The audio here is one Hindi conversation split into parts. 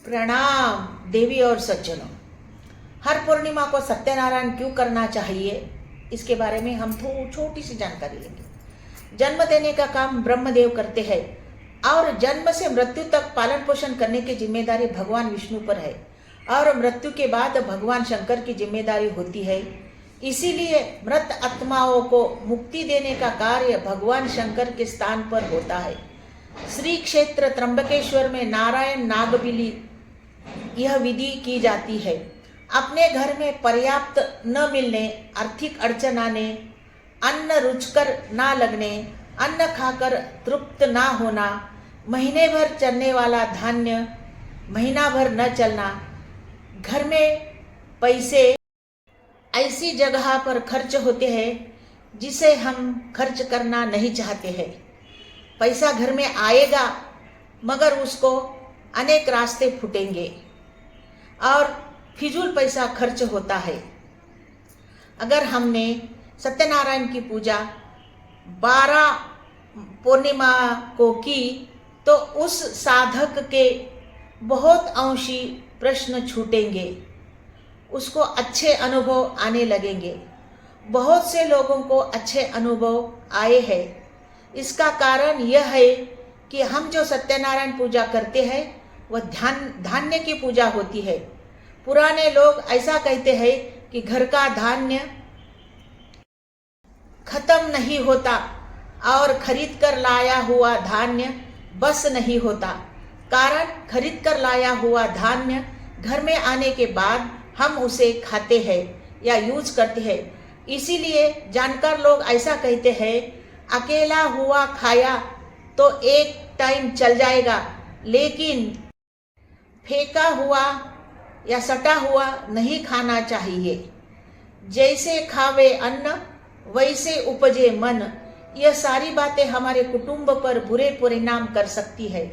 प्रणाम देवी और सज्जनों। हर पूर्णिमा को सत्यनारायण क्यों करना चाहिए, इसके बारे में हम छोटी सी जानकारी लेंगे। जन्म देने का काम ब्रह्मदेव करते हैं और जन्म से मृत्यु तक पालन पोषण करने की जिम्मेदारी भगवान विष्णु पर है और मृत्यु के बाद भगवान शंकर की जिम्मेदारी होती है। इसीलिए मृत आत्माओं को मुक्ति देने का कार्य भगवान शंकर के स्थान पर होता है। श्री क्षेत्र त्र्यंबकेश्वर में नारायण नागबली यह विधि की जाती है। अपने घर में पर्याप्त न मिलने, आर्थिक अड़चन आने, अन्न रुचकर ना लगने, अन्न खाकर तृप्त ना होना, महीने भर चलने वाला धान्य महीना भर न चलना, घर में पैसे ऐसी जगह पर खर्च होते हैं जिसे हम खर्च करना नहीं चाहते हैं। पैसा घर में आएगा मगर उसको अनेक रास्ते फूटेंगे और फिजूल पैसा खर्च होता है। अगर हमने सत्यनारायण की पूजा 12 पूर्णिमा को की तो उस साधक के बहुत अंशी प्रश्न छूटेंगे, उसको अच्छे अनुभव आने लगेंगे। बहुत से लोगों को अच्छे अनुभव आए हैं। इसका कारण यह है कि हम जो सत्यनारायण पूजा करते हैं वह धान्य की पूजा होती है। पुराने लोग ऐसा कहते हैं कि घर का धान्य खत्म नहीं होता और खरीद कर लाया हुआ धान्य बस नहीं होता। कारण खरीद कर लाया हुआ धान्य घर में आने के बाद हम उसे खाते हैं या यूज करते हैं। इसीलिए जानकार लोग ऐसा कहते हैं, अकेला हुआ खाया तो एक टाइम चल जाएगा, लेकिन फेंका हुआ या सटा हुआ नहीं खाना चाहिए। जैसे खावे अन्न वैसे उपजे मन, यह सारी बातें हमारे कुटुंब पर बुरे परिणाम कर सकती है।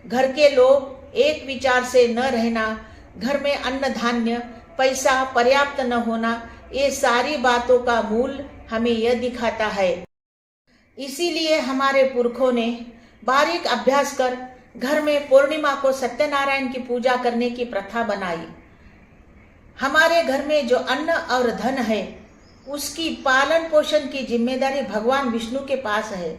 घर के लोग एक विचार से न रहना, घर में अन्न धान्य पैसा पर्याप्त न होना, ये सारी बातों का मूल हमें यह दिखाता है। इसीलिए हमारे पुरखों ने बारीक अभ्यास कर घर में पूर्णिमा को सत्यनारायण की पूजा करने की प्रथा बनाई। हमारे घर में जो अन्न और धन है उसकी पालन पोषण की जिम्मेदारी भगवान विष्णु के पास है।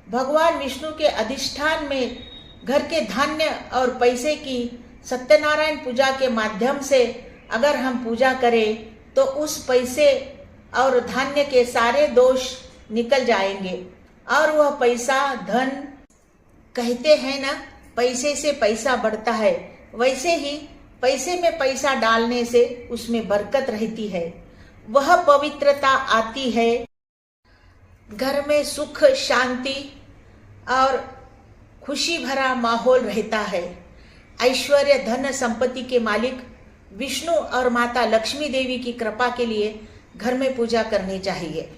भगवान विष्णु के अधिष्ठान में घर के धान्य और पैसे की सत्यनारायण पूजा के माध्यम से अगर हम पूजा करें तो उस पैसे और धान्य के सारे दोष निकल जाएंगे और वह पैसा धन, कहते हैं ना, पैसे से पैसा बढ़ता है, वैसे ही पैसे में पैसा डालने से उसमें बरकत रहती है, वह पवित्रता आती है। घर में सुख शांति और खुशी भरा माहौल रहता है। ऐश्वर्य धन संपत्ति के मालिक विष्णु और माता लक्ष्मी देवी की कृपा के लिए घर में पूजा करनी चाहिए।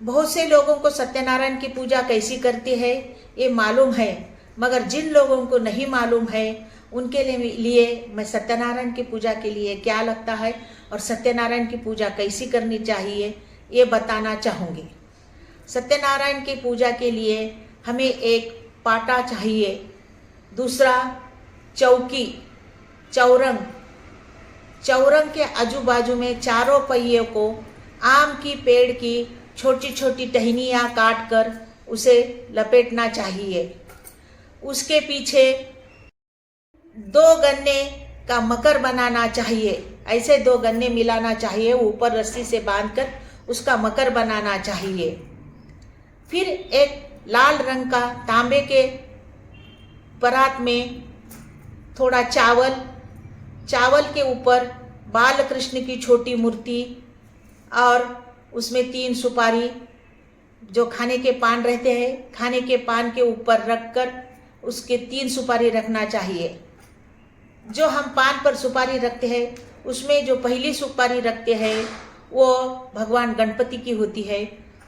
बहुत से लोगों को सत्यनारायण की पूजा कैसी करती है ये मालूम है, मगर जिन लोगों को नहीं मालूम है उनके लिए मैं सत्यनारायण की पूजा के लिए क्या लगता है और सत्यनारायण की पूजा कैसी करनी चाहिए ये बताना चाहूँगी। सत्यनारायण की पूजा के लिए हमें एक पाटा चाहिए, दूसरा चौकी, चौरंग के आजू बाजू में चारों पहियों को आम की पेड़ की छोटी छोटी टहनियाँ काट कर उसे लपेटना चाहिए। उसके पीछे 2 गन्ने का मकर बनाना चाहिए। ऐसे 2 गन्ने मिलाना चाहिए, ऊपर रस्सी से बांधकर उसका मकर बनाना चाहिए। फिर एक लाल रंग का तांबे के परात में थोड़ा चावल के ऊपर बाल कृष्ण की छोटी मूर्ति और उसमें 3 सुपारी, जो खाने के पान रहते हैं, खाने के पान के ऊपर रखकर उसके 3 सुपारी रखना चाहिए। जो हम पान पर सुपारी रखते हैं उसमें जो पहली सुपारी रखते हैं वो भगवान गणपति की होती है,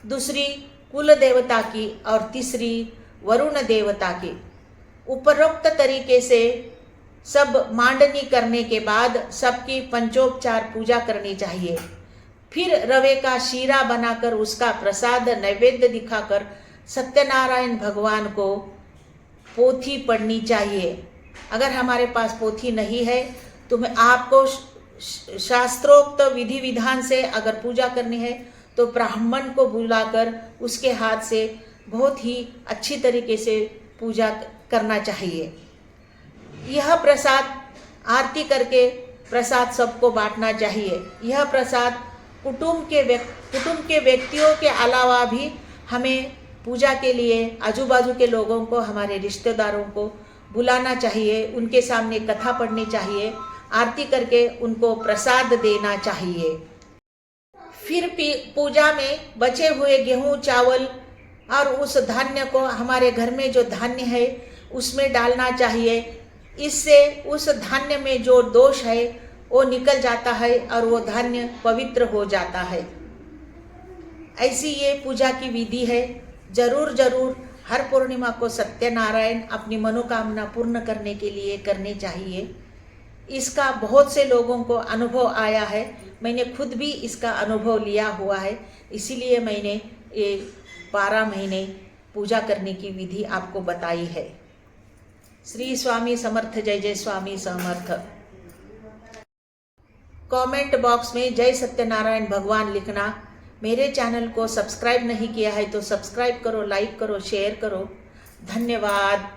दूसरी कुल देवता की और तीसरी वरुण देवता की। उपरोक्त तरीके से सब मांडनी करने के बाद सबकी पंचोपचार पूजा करनी चाहिए। फिर रवे का शीरा बनाकर उसका प्रसाद नैवेद्य दिखाकर सत्यनारायण भगवान को पोथी पढ़नी चाहिए। अगर हमारे पास पोथी नहीं है तो आपको शास्त्रोक्त विधि विधान से अगर पूजा करनी है तो ब्राह्मण को बुलाकर उसके हाथ से बहुत ही अच्छी तरीके से पूजा करना चाहिए। यह प्रसाद आरती करके प्रसाद सबको बांटना चाहिए। यह प्रसाद कुटुंब के व्यक्तियों के अलावा भी हमें पूजा के लिए आजू बाजू के लोगों को, हमारे रिश्तेदारों को बुलाना चाहिए, उनके सामने कथा पढ़नी चाहिए, आरती करके उनको प्रसाद देना चाहिए। फिर पूजा में बचे हुए गेहूं चावल और उस धान्य को हमारे घर में जो धान्य है उसमें डालना चाहिए। इससे उस धान्य में जो दोष है वो निकल जाता है और वो धान्य पवित्र हो जाता है। ऐसी ये पूजा की विधि है। जरूर हर पूर्णिमा को सत्यनारायण अपनी मनोकामना पूर्ण करने के लिए करनी चाहिए। इसका बहुत से लोगों को अनुभव आया है, मैंने खुद भी इसका अनुभव लिया हुआ है, इसीलिए मैंने ये 12 महीने पूजा करने की विधि आपको बताई है। श्री स्वामी समर्थ, जय जय स्वामी समर्थ। कमेंट बॉक्स में जय सत्यनारायण भगवान लिखना। मेरे चैनल को सब्सक्राइब नहीं किया है तो सब्सक्राइब करो, लाइक करो, शेयर करो। धन्यवाद।